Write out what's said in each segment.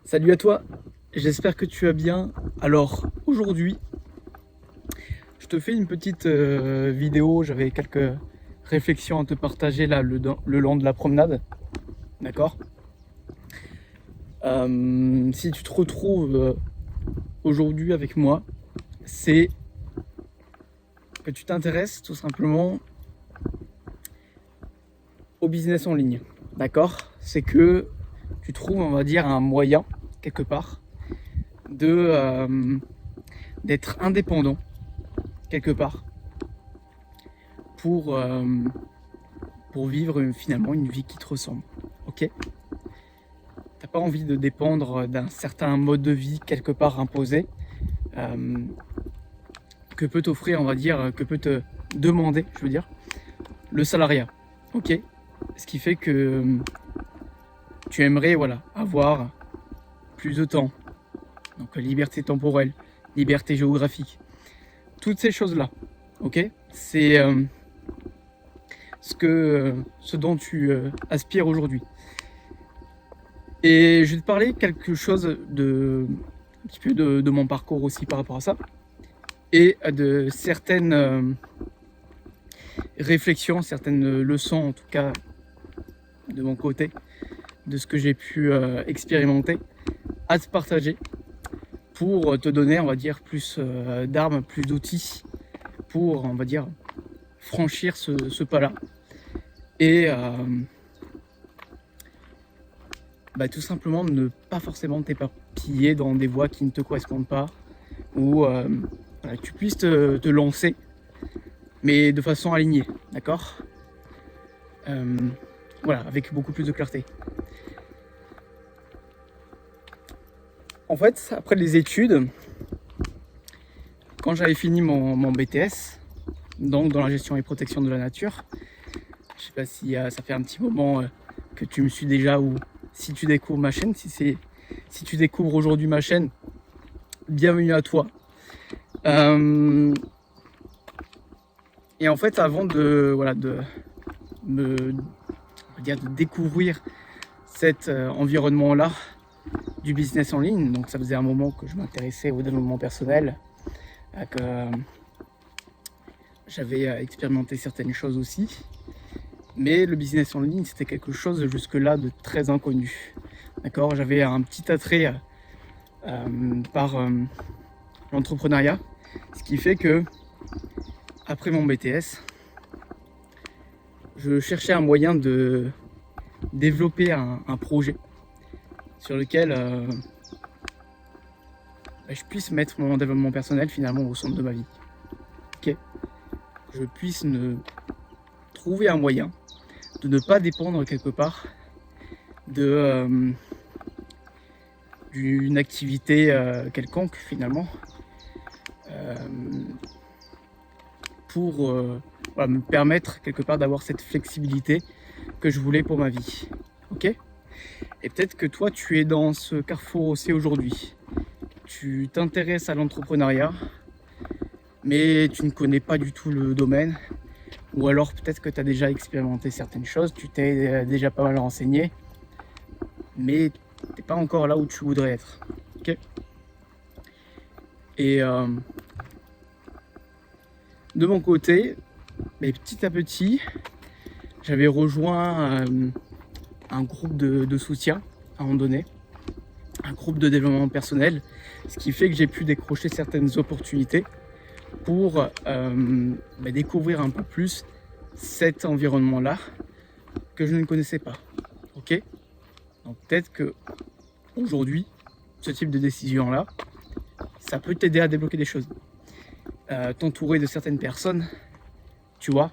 Salut à toi, j'espère que tu vas bien. Alors aujourd'hui, je te fais une petite vidéo, j'avais quelques réflexions à te partager là le long de la promenade, d'accord. Si tu te retrouves aujourd'hui avec moi, c'est que tu t'intéresses tout simplement au business en ligne, d'accord. C'est que tu trouves, on va dire, un moyen, quelque part, d'être indépendant, quelque part, pour, euh, pour vivre finalement une vie qui te ressemble. Ok. T'as pas envie de dépendre d'un certain mode de vie quelque part imposé euh, que peut t'offrir, on va dire, que peut te demander, je veux dire, le salariat. Ok. Ce qui fait que tu aimerais, voilà, avoir plus de temps. Donc liberté temporelle, liberté géographique, toutes ces choses-là. Ok. C'est ce dont tu aspires aujourd'hui. Et je vais te parler quelque chose un petit peu de mon parcours aussi par rapport à ça, et de certaines réflexions, certaines leçons en tout cas de mon côté, de ce que j'ai pu expérimenter, à te partager pour te donner, on va dire, plus d'armes, plus d'outils pour, on va dire, franchir ce pas-là et tout simplement ne pas forcément t'éparpiller dans des voies qui ne te correspondent pas, ou voilà, que tu puisses te lancer, mais de façon alignée, d'accord. Voilà, avec beaucoup plus de clarté. En fait, après les études, quand j'avais fini mon BTS, donc dans la gestion et protection de la nature, je sais pas si ça fait un petit moment que tu me suis déjà, ou si tu découvres ma chaîne, si tu découvres aujourd'hui ma chaîne, bienvenue à toi. Et en fait, avant de découvrir cet environnement-là du business en ligne, donc ça faisait un moment que je m'intéressais au développement personnel, que j'avais expérimenté certaines choses aussi, mais le business en ligne, c'était quelque chose jusque-là de très inconnu. D'accord, j'avais un petit attrait par l'entrepreneuriat, ce qui fait que après mon BTS, je cherchais un moyen de développer un projet sur lequel je puisse mettre mon développement personnel finalement au centre de ma vie. Ok, je puisse trouver un moyen de ne pas dépendre quelque part d'une activité quelconque finalement, pour me permettre quelque part d'avoir cette flexibilité que je voulais pour ma vie. Ok. Et peut-être que toi tu es dans ce carrefour aussi aujourd'hui. Tu t'intéresses à l'entrepreneuriat, mais tu ne connais pas du tout le domaine, ou alors peut-être que tu as déjà expérimenté certaines choses, tu t'es déjà pas mal renseigné, mais tu n'es pas encore là où tu voudrais être. Ok. Et de mon côté, petit à petit, j'avais rejoint un groupe de soutien à un moment donné, un groupe de développement personnel, ce qui fait que j'ai pu décrocher certaines opportunités pour découvrir un peu plus cet environnement-là que je ne connaissais pas. Ok. Donc peut-être que aujourd'hui, ce type de décision-là, ça peut t'aider à débloquer des choses. T'entourer de certaines personnes, tu vois,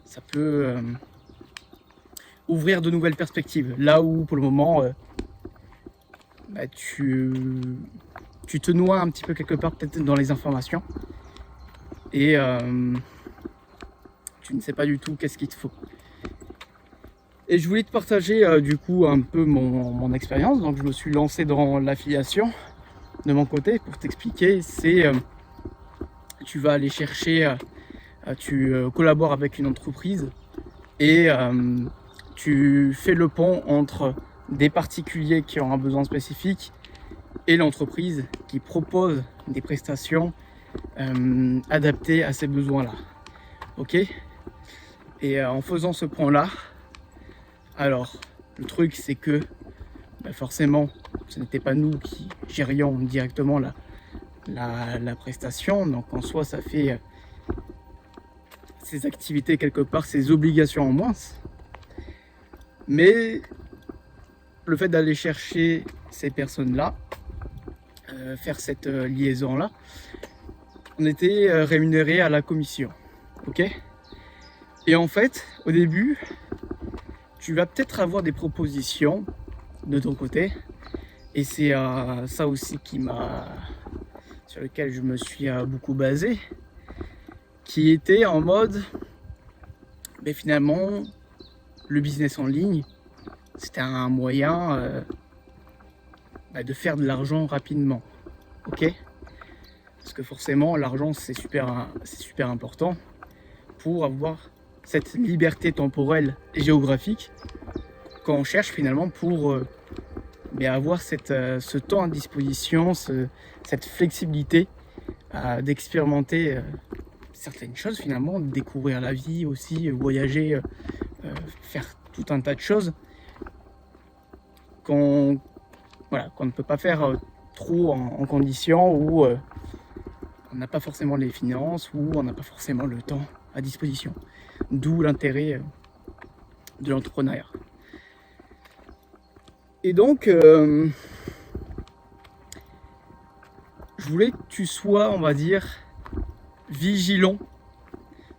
ça peut ouvrir de nouvelles perspectives. Là où pour le moment, tu te noies un petit peu quelque part peut-être dans les informations, et tu ne sais pas du tout qu'est-ce qu'il te faut. Et je voulais te partager du coup un peu mon expérience. Donc je me suis lancé dans l'affiliation de mon côté. Pour t'expliquer, c'est tu vas aller chercher, tu collabores avec une entreprise, et tu fais le pont entre des particuliers qui ont un besoin spécifique et l'entreprise qui propose des prestations adaptées à ces besoins-là. Ok. Et en faisant ce point-là, alors le truc c'est que forcément ce n'était pas nous qui gérions directement la prestation, donc en soi ça fait ces activités quelque part, ces obligations en moins. Mais le fait d'aller chercher ces personnes-là, faire cette liaison-là, on était rémunéré à la commission. Ok. Et en fait, au début, tu vas peut-être avoir des propositions de ton côté. Et c'est ça aussi sur lequel je me suis beaucoup basé, qui était en mode, mais finalement, le business en ligne, c'était un moyen de faire de l'argent rapidement. Ok. Parce que forcément, l'argent, c'est super important pour avoir cette liberté temporelle et géographique quand on cherche finalement pour avoir ce temps à disposition, cette flexibilité d'expérimenter certaines choses finalement, de découvrir la vie aussi, voyager, faire tout un tas de choses qu'on ne peut pas faire trop en conditions où on n'a pas forcément les finances, où on n'a pas forcément le temps à disposition. D'où l'intérêt de l'entrepreneuriat. Et donc, je voulais que tu sois, on va dire, vigilant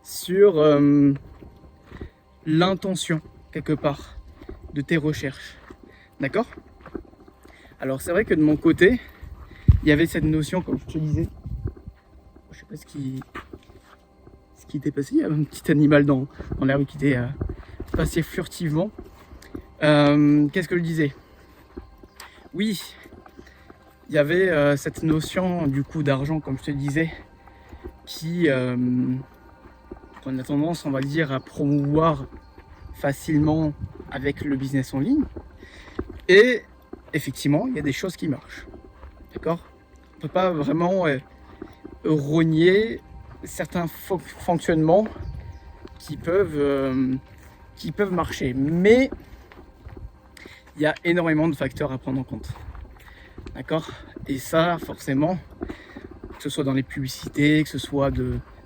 sur l'intention, quelque part, de tes recherches. D'accord ? Alors, c'est vrai que de mon côté, il y avait cette notion, comme je te disais, je sais pas ce qui était passé, il y avait un petit animal dans l'herbe qui était passé furtivement. Qu'est-ce que je disais ? Oui, il y avait cette notion du coût d'argent, comme je te disais, qu'on a tendance, on va dire, à promouvoir facilement avec le business en ligne. Et effectivement, il y a des choses qui marchent. D'accord ? On ne peut pas vraiment rogner certains fonctionnements qui peuvent marcher. Mais il y a énormément de facteurs à prendre en compte. D'accord ? Et ça, forcément, que ce soit dans les publicités, que ce soit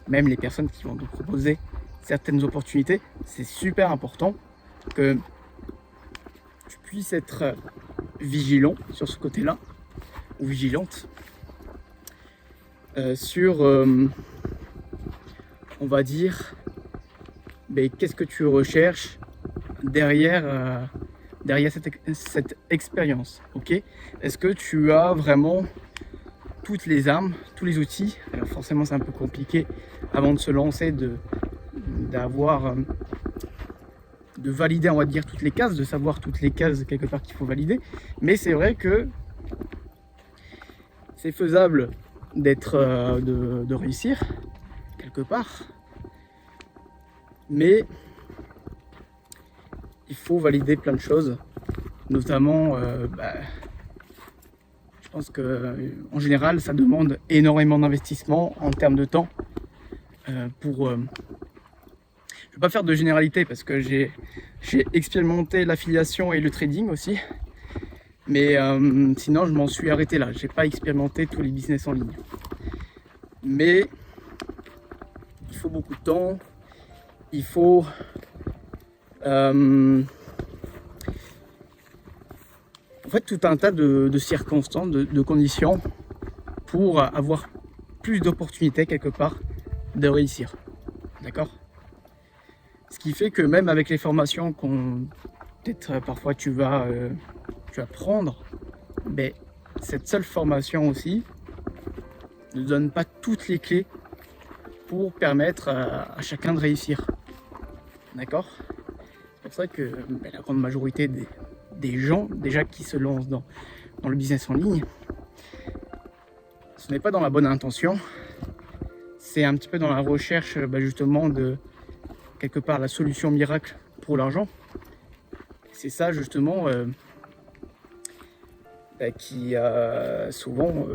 même les personnes qui vont te proposer certaines opportunités, c'est super important que tu puisses être vigilant sur ce côté-là, ou vigilante, sur, on va dire, qu'est-ce que tu recherches derrière cette expérience. Ok ? Est-ce que tu as vraiment toutes les armes, tous les outils ? Alors forcément c'est un peu compliqué avant de se lancer de valider, on va dire, toutes les cases, de savoir toutes les cases quelque part qu'il faut valider, mais c'est vrai que c'est faisable de réussir quelque part, mais il faut valider plein de choses, notamment je pense que en général ça demande énormément d'investissement en termes de temps je ne vais pas faire de généralité parce que j'ai expérimenté l'affiliation et le trading aussi, mais sinon je m'en suis arrêté là. J'ai pas expérimenté tous les business en ligne, mais il faut beaucoup de temps, il faut en fait tout un tas de circonstances, de conditions pour avoir plus d'opportunités quelque part de réussir. D'accord ? Ce qui fait que même avec les formations qu'on peut-être parfois tu vas prendre, cette seule formation aussi ne donne pas toutes les clés pour permettre à chacun de réussir. D'accord ? C'est pour ça que la grande majorité des gens déjà qui se lancent dans le business en ligne, ce n'est pas dans la bonne intention, c'est un petit peu dans la recherche justement de quelque part la solution miracle pour l'argent. C'est ça justement qui souvent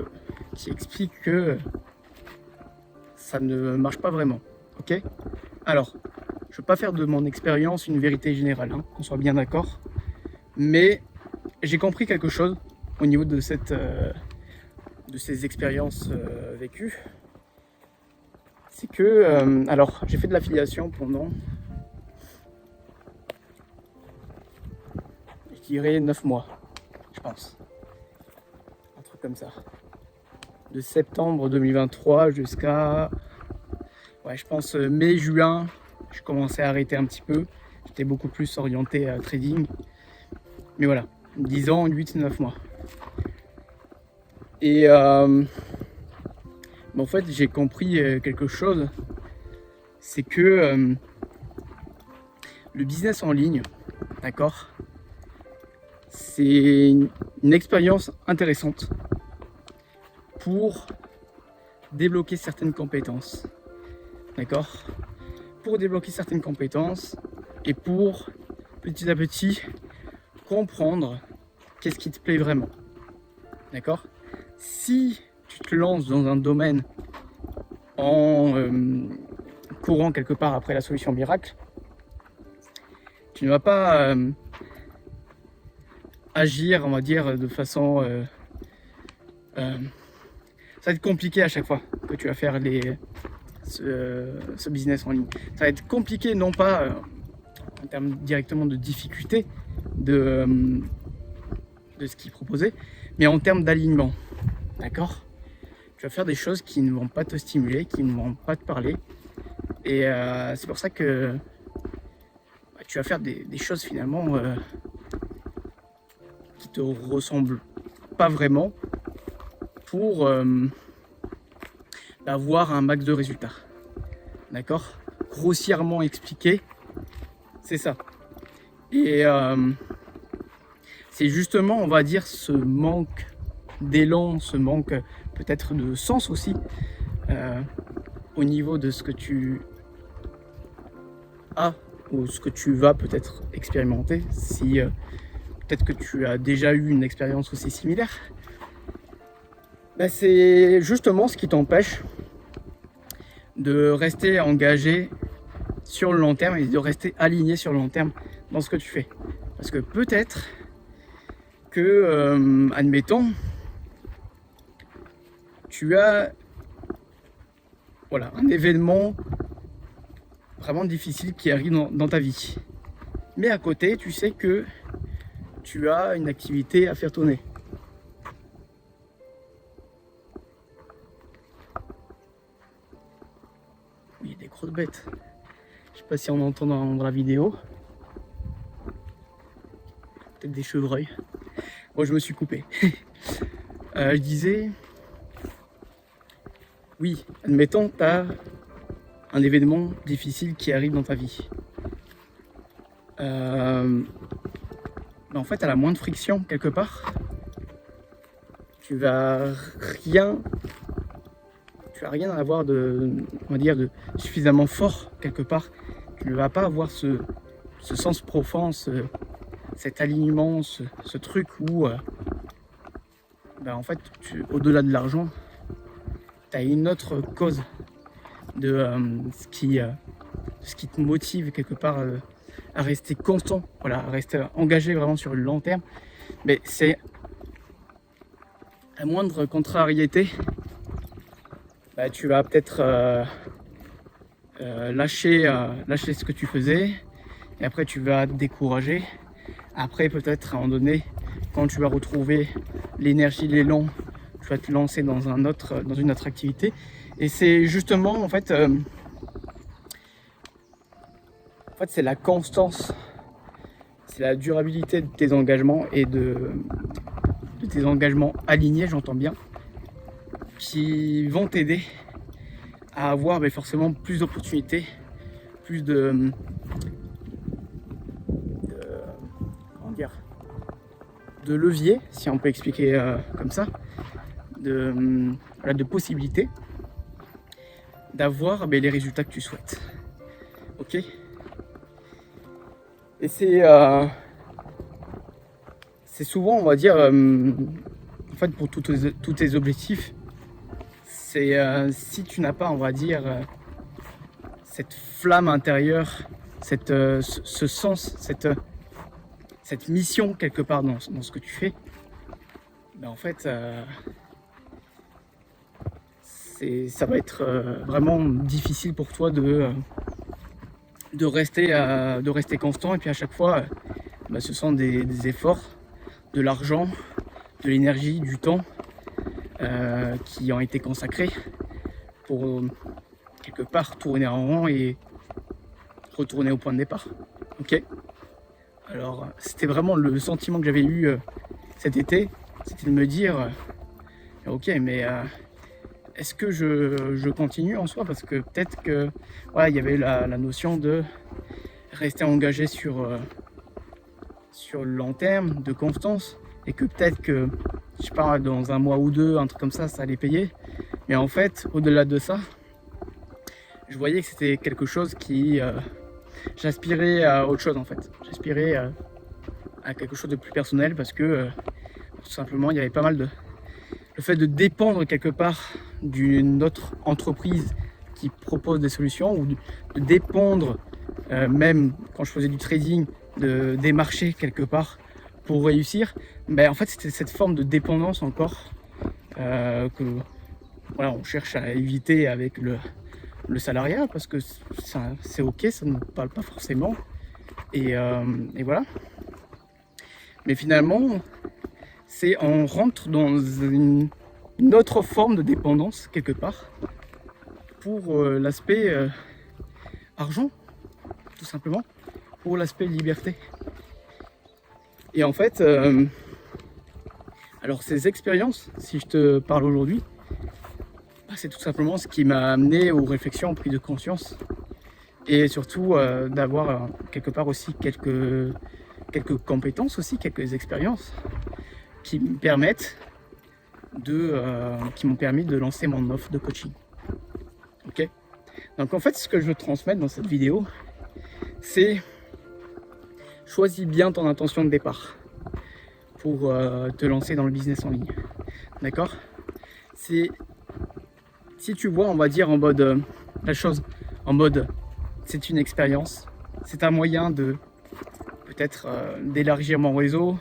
qui explique que ça ne marche pas vraiment. Ok? Alors, je ne veux pas faire de mon expérience une vérité générale, hein, qu'on soit bien d'accord, mais j'ai compris quelque chose au niveau de ces expériences vécues. C'est que, alors, j'ai fait de l'affiliation pendant, je dirais, 9 mois, je pense. Un truc comme ça. De septembre 2023 jusqu'à, ouais, je pense, mai-juin, je commençais à arrêter un petit peu. J'étais beaucoup plus orienté à trading. Mais voilà, 10 ans, 8-9 mois. Et en fait, j'ai compris quelque chose. C'est que le business en ligne, d'accord, c'est une expérience intéressante pour débloquer certaines compétences. D'accord? Pour débloquer certaines compétences et pour petit à petit comprendre qu'est-ce qui te plaît vraiment. D'accord? Si tu te lances dans un domaine en courant quelque part après la solution miracle, tu ne vas pas agir, on va dire, de façon... ça va être compliqué à chaque fois que tu vas faire ce business en ligne. Ça va être compliqué, non pas en termes directement de difficulté de ce qui est proposé, mais en termes d'alignement. D'accord? Tu vas faire des choses qui ne vont pas te stimuler, qui ne vont pas te parler. Et c'est pour ça que tu vas faire des choses finalement qui te ressemblent pas vraiment pour avoir un max de résultats. D'accord? Grossièrement expliqué, c'est ça. Et c'est justement, on va dire, ce manque d'élan, ce manque peut-être de sens aussi au niveau de ce que tu as ou ce que tu vas peut-être expérimenter, si peut-être que tu as déjà eu une expérience aussi similaire. C'est justement ce qui t'empêche de rester engagé sur le long terme et de rester aligné sur le long terme dans ce que tu fais. Parce que peut-être que, admettons, tu as un événement vraiment difficile qui arrive dans ta vie. Mais à côté, tu sais que tu as une activité à faire tourner. Il y a des grosses bêtes. Je sais pas si on entend dans la vidéo. Peut-être des chevreuils. Moi, je me suis coupé. Je disais... Oui, admettons, tu as un événement difficile qui arrive dans ta vie. En fait, à la moindre friction, quelque part, tu vas rien avoir de suffisamment fort, quelque part. Tu ne vas pas avoir ce sens profond, cet alignement, ce truc où, en fait, au-delà de l'argent, tu as une autre cause de ce qui te motive quelque part à rester constant, à rester engagé vraiment sur le long terme. Mais c'est la moindre contrariété, tu vas peut-être lâcher ce que tu faisais, et après tu vas te décourager. Après, peut-être à un moment donné, quand tu vas retrouver l'énergie, l'élan, tu vas te lancer dans une autre activité. Et c'est justement en fait c'est la constance, c'est la durabilité de tes engagements et de tes engagements alignés, j'entends bien, qui vont t'aider à avoir forcément plus d'opportunités, plus de leviers, si on peut expliquer comme ça, de possibilités d'avoir les résultats que tu souhaites. Ok? Et c'est souvent, on va dire, fait, pour tous tes objectifs, c'est si tu n'as pas, on va dire, cette flamme intérieure, ce sens, cette mission quelque part dans ce que tu fais, ben en fait, ça va être vraiment difficile pour toi de rester constant. Et puis à chaque fois, ben, ce sont des efforts, de l'argent, de l'énergie, du temps qui ont été consacrés pour quelque part tourner en rond et retourner au point de départ. Ok. Alors c'était vraiment le sentiment que j'avais eu cet été, c'était de me dire ok, mais est-ce que je continue en soi, parce que peut-être que voilà, il y avait la notion de rester engagé sur le long terme, de constance, et que peut-être que je sais pas, dans un mois ou deux, un truc comme ça allait payer. Mais en fait, au-delà de ça, je voyais que c'était quelque chose qui j'aspirais à autre chose en fait. J'aspirais à quelque chose de plus personnel, parce que tout simplement il y avait pas mal de le fait de dépendre quelque part d'une autre entreprise qui propose des solutions, ou de dépendre même quand je faisais du trading des marchés quelque part pour réussir. Mais en fait c'était cette forme de dépendance encore que voilà, on cherche à éviter avec le salariat, parce que c'est ok, ça ne nous parle pas forcément, et voilà. Mais finalement on rentre dans une autre forme de dépendance quelque part, pour l'aspect argent, tout simplement, pour l'aspect liberté. Et en fait alors ces expériences, si je te parle aujourd'hui, c'est tout simplement ce qui m'a amené aux réflexions, aux prises de conscience, et surtout d'avoir quelque part aussi quelques compétences, aussi quelques expériences qui me permettent qui m'ont permis de lancer mon offre de coaching. Ok. Donc en fait, ce que je veux transmettre dans cette vidéo, c'est choisis bien ton intention de départ pour te lancer dans le business en ligne. D'accord. Si tu vois, on va dire en mode la chose en mode c'est une expérience, c'est un moyen de peut-être d'élargir mon réseau,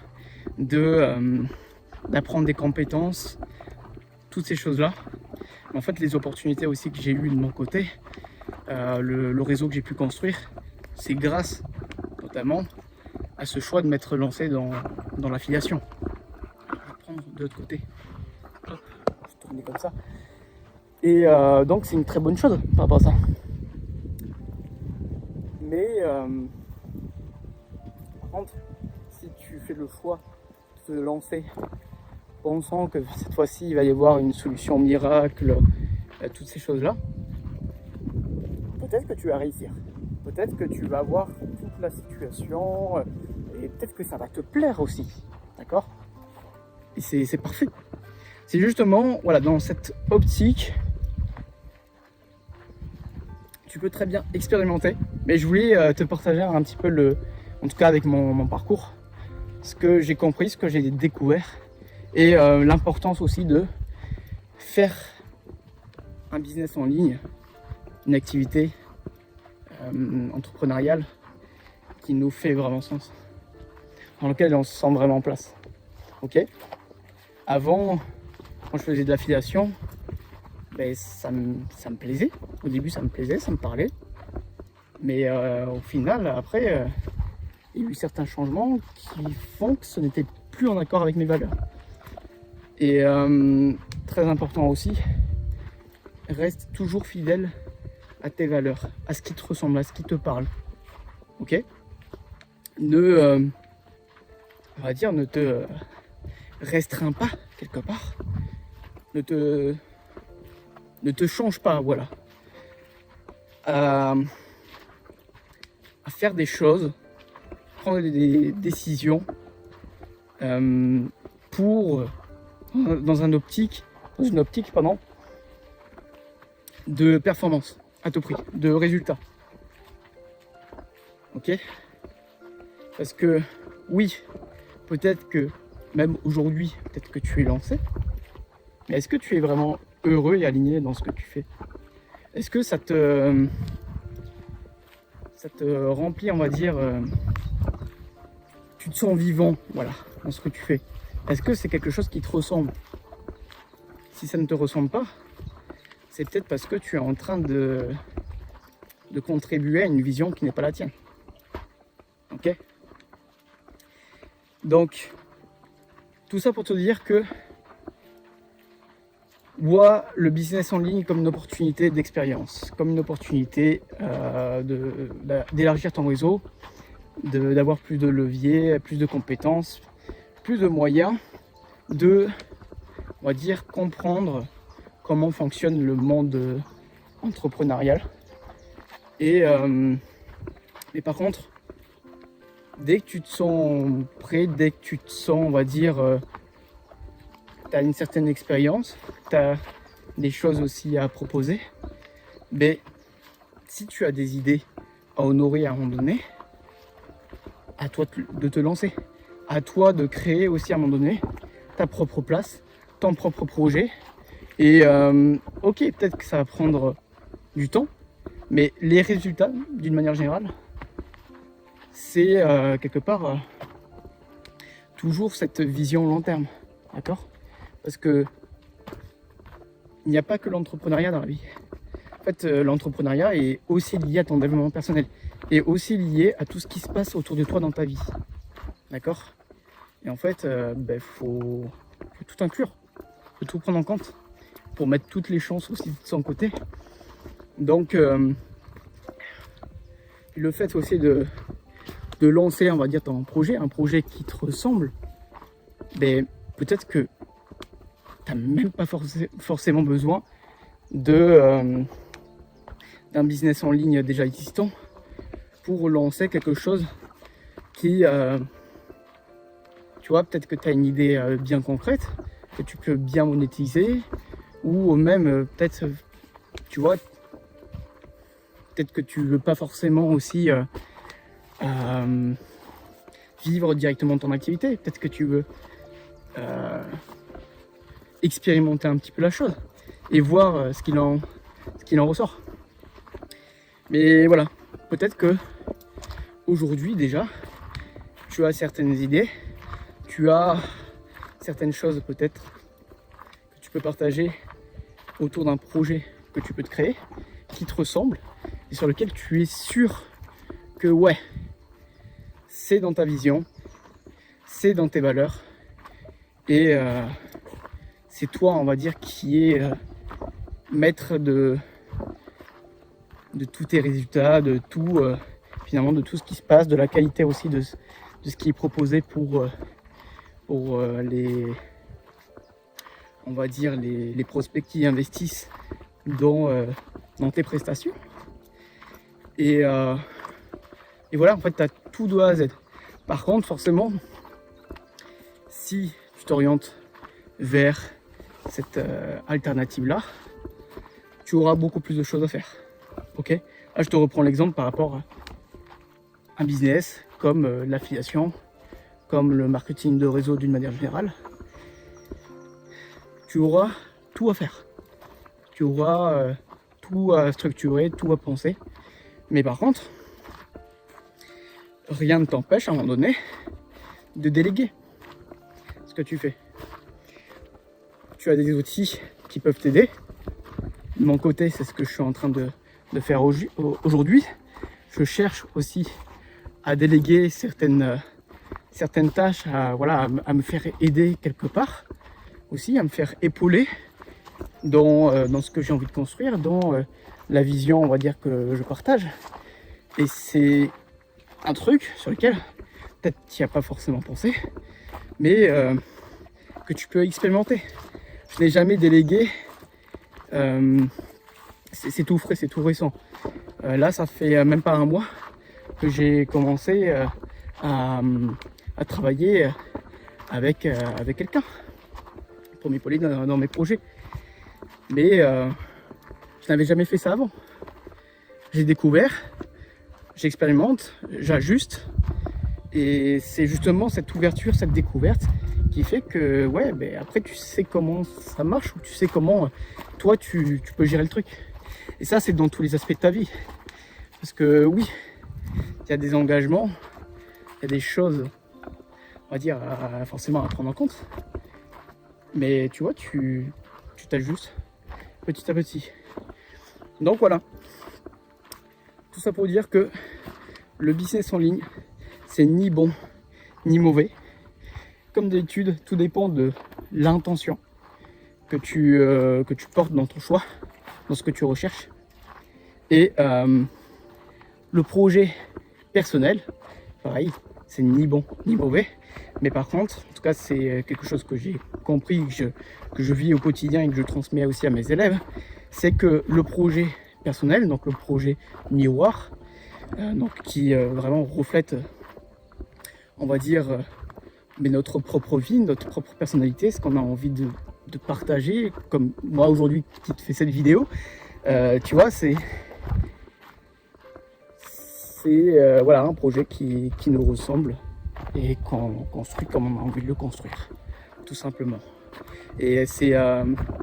d'apprendre des compétences, toutes ces choses-là. En fait, les opportunités aussi que j'ai eues de mon côté, le réseau que j'ai pu construire, c'est grâce notamment à ce choix de m'être lancé dans l'affiliation. Je vais prendre de l'autre côté. Hop, je vais tourner comme ça. Et donc c'est une très bonne chose par rapport à ça. Mais par contre, si tu fais le choix de te lancer pensant que cette fois-ci il va y avoir une solution miracle, toutes ces choses-là, peut-être que tu vas réussir. Peut-être que tu vas voir toute la situation et peut-être que ça va te plaire aussi. D'accord. Et c'est parfait. C'est justement voilà, dans cette optique, tu peux très bien expérimenter. Mais je voulais te partager un petit peu en tout cas avec mon parcours, ce que j'ai compris, ce que j'ai découvert, et l'importance aussi de faire un business en ligne, une activité entrepreneuriale qui nous fait vraiment sens, dans lequel on se sent vraiment en place. Ok. Avant, quand je faisais de l'affiliation, ben, ça me plaisait. Au début, ça me plaisait, ça me parlait. Mais au final, après, il y a eu certains changements qui font que ce n'était plus en accord avec mes valeurs. Et très important aussi, reste toujours fidèle à tes valeurs, à ce qui te ressemble, à ce qui te parle. Ok. On va dire, ne te restreins pas quelque part. Ne te change pas, voilà. À faire des choses, prendre des décisions dans une optique de performance à tout prix, de résultat. Ok. Parce que oui, peut-être que même aujourd'hui, peut-être que tu es lancé, mais est-ce que tu es vraiment heureux et aligné dans ce que tu fais? Est-ce que ça te remplit, on va dire, tu te sens vivant, voilà, dans ce que tu fais? Est-ce que c'est quelque chose qui te ressemble? Si ça ne te ressemble pas, c'est peut-être parce que tu es en train de contribuer à une vision qui n'est pas la tienne. Ok? Donc, tout ça pour te dire que vois le business en ligne comme une opportunité d'expérience, comme une opportunité d'élargir ton réseau, d'avoir plus de leviers, plus de compétences, plus de moyens de, on va dire, comprendre comment fonctionne le monde entrepreneurial. Et par contre, dès que tu te sens prêt, dès que tu te sens, on va dire, tu as une certaine expérience, tu as des choses aussi à proposer, mais si tu as des idées à honorer à un moment donné, à toi de te lancer, à toi de créer aussi à un moment donné ta propre place, ton propre projet. Et ok, peut-être que ça va prendre du temps, mais les résultats, d'une manière générale, c'est quelque part toujours cette vision long terme, d'accord? Parce que il n'y a pas que l'entrepreneuriat dans la vie. En fait, l'entrepreneuriat est aussi lié à ton développement personnel et aussi lié à tout ce qui se passe autour de toi dans ta vie, d'accord? Et en fait, faut tout inclure, faut tout prendre en compte pour mettre toutes les chances aussi de son côté. Donc, le fait aussi de lancer, on va dire, ton projet, un projet qui te ressemble, peut-être que tu n'as même pas forcément besoin d'un business en ligne déjà existant pour lancer quelque chose qui, tu vois, peut-être que tu as une idée bien concrète, que tu peux bien monétiser, ou même peut-être, tu vois, peut-être que tu veux pas forcément aussi vivre directement ton activité, peut-être que tu veux expérimenter un petit peu la chose et voir ce qu'il en ressort. Mais voilà, peut-être que aujourd'hui déjà, tu as certaines idées, tu as certaines choses peut-être que tu peux partager autour d'un projet que tu peux te créer, qui te ressemble et sur lequel tu es sûr que ouais, c'est dans ta vision, c'est dans tes valeurs et c'est toi, on va dire, qui est maître de tous tes résultats, de tout, finalement, de tout ce qui se passe, de la qualité aussi de ce qui est proposé pour les, on va dire, les prospects qui investissent dans tes prestations. Et voilà, en fait, tu as tout de A à Z. Par contre, forcément, si tu t'orientes vers cette alternative-là, tu auras beaucoup plus de choses à faire. Ok? Là, je te reprends l'exemple par rapport à un business comme l'affiliation, comme le marketing de réseau d'une manière générale. Tu auras tout à faire. Tu auras tout à structurer, tout à penser. Mais par contre, rien ne t'empêche à un moment donné de déléguer ce que tu fais. Tu as des outils qui peuvent t'aider. De mon côté, c'est ce que je suis en train de faire aujourd'hui. Je cherche aussi à déléguer certaines tâches, à me faire aider quelque part, aussi à me faire épauler dans ce que j'ai envie de construire, dans la vision, on va dire, que je partage. Et c'est un truc sur lequel peut-être tu n'y as pas forcément pensé, mais que tu peux expérimenter. Je n'ai jamais délégué, c'est tout frais, c'est tout récent. Là, ça fait même pas un mois que j'ai commencé à travailler avec quelqu'un pour m'épauler dans mes projets. Mais je n'avais jamais fait ça avant. J'ai découvert, j'expérimente, j'ajuste. Et c'est justement cette ouverture, cette découverte qui fait que ouais, après tu sais comment ça marche, ou tu sais comment toi tu peux gérer le truc. Et ça, c'est dans tous les aspects de ta vie. Parce que oui, il y a des engagements, il y a des choses, on va dire, forcément à prendre en compte. Mais tu vois, tu t'ajustes petit à petit. Donc voilà. Tout ça pour dire que le business en ligne, c'est ni bon ni mauvais. Comme d'habitude, tout dépend de l'intention que tu portes dans ton choix, dans ce que tu recherches. Et le projet personnel, pareil, c'est ni bon ni mauvais. Mais par contre, en tout cas, c'est quelque chose que j'ai compris, que je vis au quotidien et que je transmets aussi à mes élèves. C'est que le projet personnel, donc le projet miroir, donc qui vraiment reflète, on va dire, mais notre propre vie, notre propre personnalité, ce qu'on a envie de partager, comme moi aujourd'hui qui te fais cette vidéo, tu vois, c'est voilà, un projet qui nous ressemble et qu'on construit comme on a envie de le construire, tout simplement. Et c'est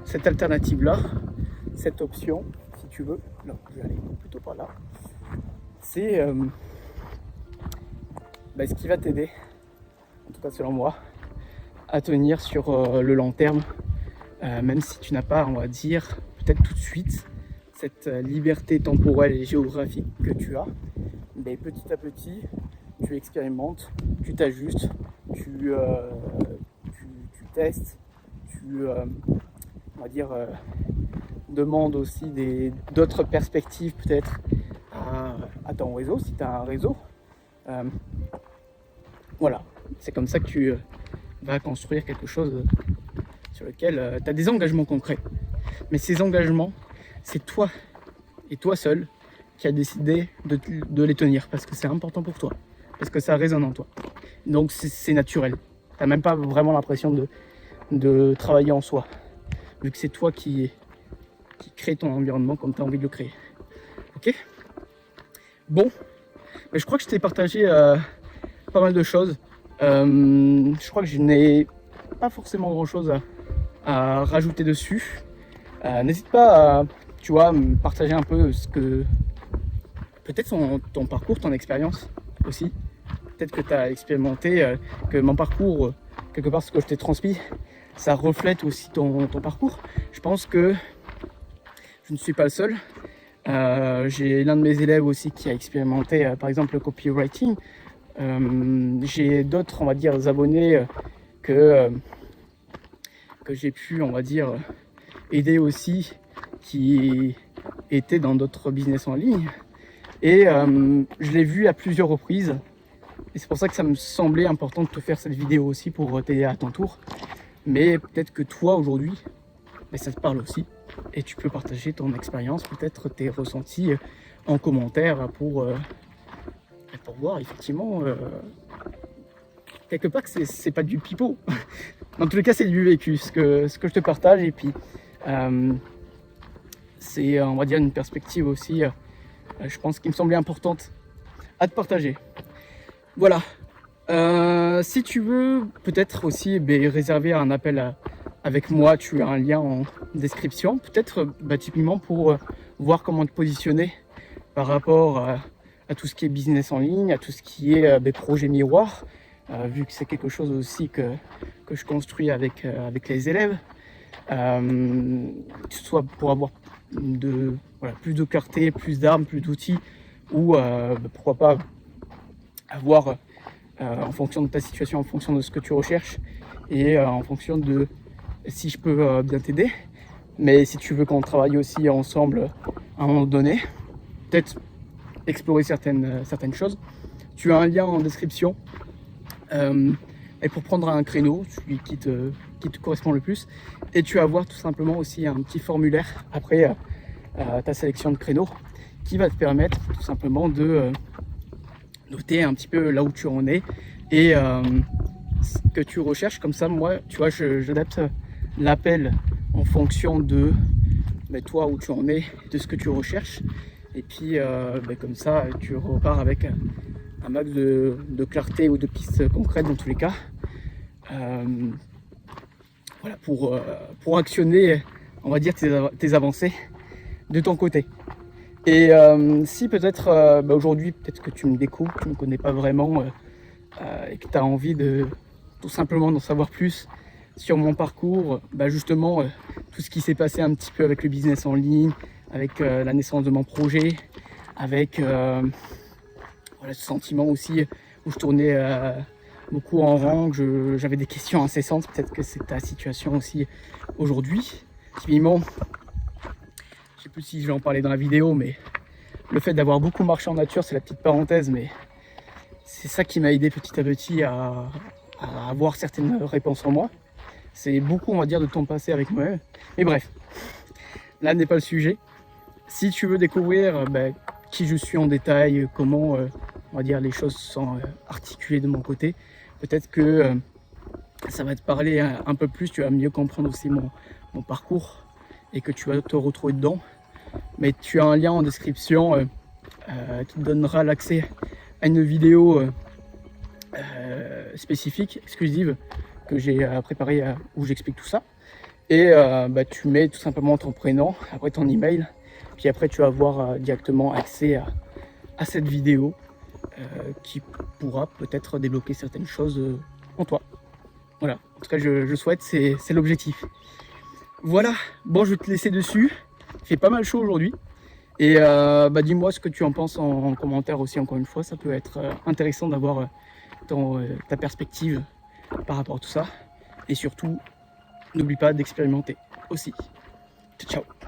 cette alternative-là, cette option, si tu veux, là, je vais aller plutôt par là, c'est ce qui va t'aider, en tout cas selon moi, à tenir sur le long terme, même si tu n'as pas, on va dire, peut-être tout de suite, cette liberté temporelle et géographique que tu as, mais petit à petit, tu expérimentes, tu t'ajustes, tu testes, on va dire, demandes aussi d'autres perspectives peut-être à ton réseau, si tu as un réseau. Voilà, c'est comme ça que tu vas construire quelque chose sur lequel tu as des engagements concrets. Mais ces engagements, c'est toi et toi seul qui a décidé de les tenir, parce que c'est important pour toi, parce que ça résonne en toi. Donc c'est naturel. Tu n'as même pas vraiment l'impression de travailler en soi, vu que c'est toi qui crée ton environnement comme tu as envie de le créer. Ok ? Bon, mais je crois que je t'ai partagé pas mal de choses. Je crois que je n'ai pas forcément grand chose à rajouter dessus. N'hésite pas à, tu vois, me partager un peu ce que peut-être ton parcours, ton expérience aussi. Peut-être que tu as expérimenté, que mon parcours, quelque part ce que je t'ai transmis, ça reflète aussi ton parcours. Je pense que je ne suis pas le seul. J'ai l'un de mes élèves aussi qui a expérimenté par exemple le copywriting. J'ai d'autres, on va dire, abonnés que j'ai pu, on va dire, aider aussi, qui étaient dans d'autres business en ligne. Et je l'ai vu à plusieurs reprises. Et c'est pour ça que ça me semblait important de te faire cette vidéo aussi pour t'aider à ton tour. Mais peut-être que toi aujourd'hui, ça te parle aussi. Et tu peux partager ton expérience, peut-être tes ressentis en commentaire pour voir effectivement quelque part que c'est pas du pipeau. Dans tous les cas, c'est du vécu, ce que je te partage. Et puis c'est, on va dire, une perspective aussi, je pense, qui me semblait importante à te partager. Voilà. Si tu veux peut-être aussi réserver un appel avec moi, tu as un lien en description, peut-être typiquement pour voir comment te positionner par rapport à tout ce qui est business en ligne, à tout ce qui est projet miroir, vu que c'est quelque chose aussi que je construis avec les élèves, que ce soit pour avoir plus de clarté, plus d'armes, plus d'outils, ou pourquoi pas avoir en fonction de ta situation, en fonction de ce que tu recherches et en fonction de si je peux bien t'aider. Mais si tu veux qu'on travaille aussi ensemble à un moment donné, peut-être explorer certaines choses, tu as un lien en description et pour prendre un créneau celui qui te correspond le plus, et tu vas avoir tout simplement aussi un petit formulaire après ta sélection de créneaux qui va te permettre tout simplement de noter un petit peu là où tu en es et ce que tu recherches. Comme ça, moi, tu vois, j'adapte l'appel en fonction de toi où tu en es, de ce que tu recherches. Et puis comme ça, tu repars avec un max de clarté ou de pistes concrètes dans tous les cas voilà, pour actionner, on va dire, tes avancées de ton côté. Et si peut-être aujourd'hui, peut-être que tu me découvres, tu ne me connais pas vraiment et que tu as envie de tout simplement d'en savoir plus sur mon parcours, justement tout ce qui s'est passé un petit peu avec le business en ligne, avec la naissance de mon projet, avec voilà, ce sentiment aussi où je tournais beaucoup en rang, j'avais des questions incessantes, peut-être que c'est ta situation aussi aujourd'hui. Typiquement, je sais plus si je vais en parler dans la vidéo, mais le fait d'avoir beaucoup marché en nature, c'est la petite parenthèse, mais c'est ça qui m'a aidé petit à petit à avoir certaines réponses en moi. C'est beaucoup, on va dire, de temps passé avec moi-même. Mais bref, là n'est pas le sujet. Si tu veux découvrir qui je suis en détail, comment, on va dire, les choses sont articulées de mon côté, peut-être que ça va te parler un peu plus, tu vas mieux comprendre aussi mon parcours et que tu vas te retrouver dedans. Mais tu as un lien en description qui te donnera l'accès à une vidéo spécifique, exclusive, que j'ai préparée où j'explique tout ça. Et tu mets tout simplement ton prénom, après ton email, puis après tu vas avoir directement accès à cette vidéo qui pourra peut-être débloquer certaines choses en toi. Voilà, en tout cas je souhaite, c'est l'objectif. Voilà, bon, je vais te laisser dessus. Il fait pas mal chaud aujourd'hui. Et dis-moi ce que tu en penses en commentaire aussi, encore une fois. Ça peut être intéressant d'avoir ta perspective par rapport à tout ça. Et surtout, n'oublie pas d'expérimenter aussi. Ciao, ciao.